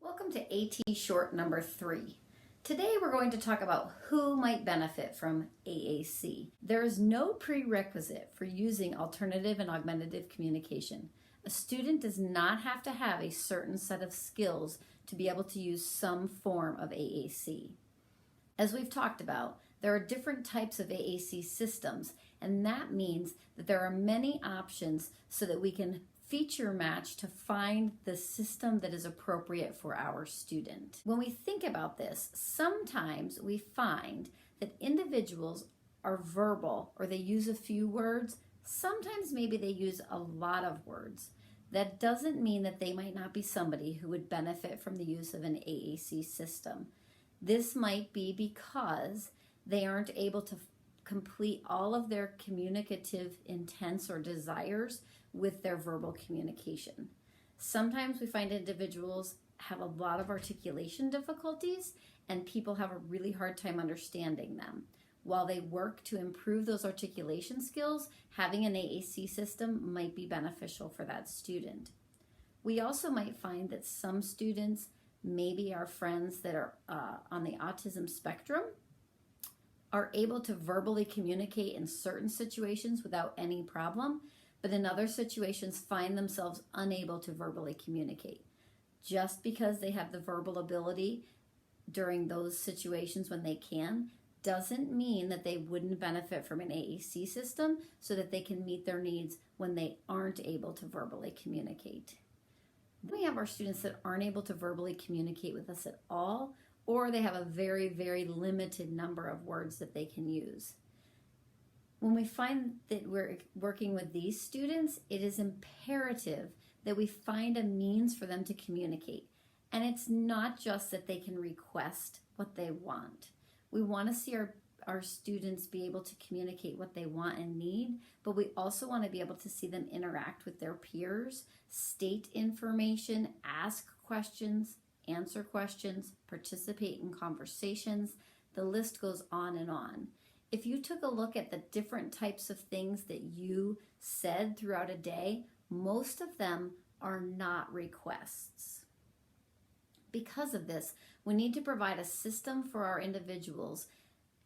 Welcome to AT short number 3. Today we're going to talk about who might benefit from AAC. There is no prerequisite for using alternative and augmentative communication. A student does not have to have a certain set of skills to be able to use some form of AAC. As we've talked about, there are different types of AAC systems, and that means that there are many options so that we can feature match to find the system that is appropriate for our student. When we think about this, sometimes we find that individuals are verbal or they use a few words. Sometimes maybe they use a lot of words. That doesn't mean that they might not be somebody who would benefit from the use of an AAC system. This might be because they aren't able to complete all of their communicative intents or desires with their verbal communication. Sometimes we find individuals have a lot of articulation difficulties and people have a really hard time understanding them. While they work to improve those articulation skills, having an AAC system might be beneficial for that student. We also might find that some students, maybe our friends that are on the autism spectrum, are able to verbally communicate in certain situations without any problem, but in other situations find themselves unable to verbally communicate. Just because they have the verbal ability during those situations when they can, doesn't mean that they wouldn't benefit from an AAC system so that they can meet their needs when they aren't able to verbally communicate. Then we have our students that aren't able to verbally communicate with us at all, or they have a very, very limited number of words that they can use. When we find that we're working with these students, it is imperative that we find a means for them to communicate. And it's not just that they can request what they want. We want to see our students be able to communicate what they want and need, but we also want to be able to see them interact with their peers, state information, ask questions, answer questions, participate in conversations. The list goes on and on. If you took a look at the different types of things that you said throughout a day, most of them are not requests. Because of this, we need to provide a system for our individuals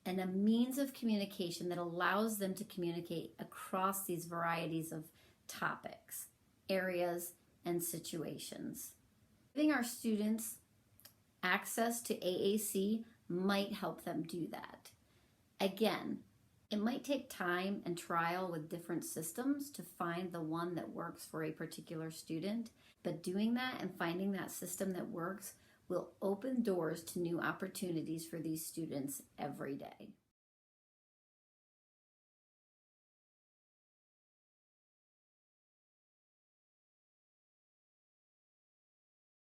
and a means of communication that allows them to communicate across these varieties of topics, areas, and situations. Giving our students access to AAC might help them do that. Again, it might take time and trial with different systems to find the one that works for a particular student, but doing that and finding that system that works will open doors to new opportunities for these students every day.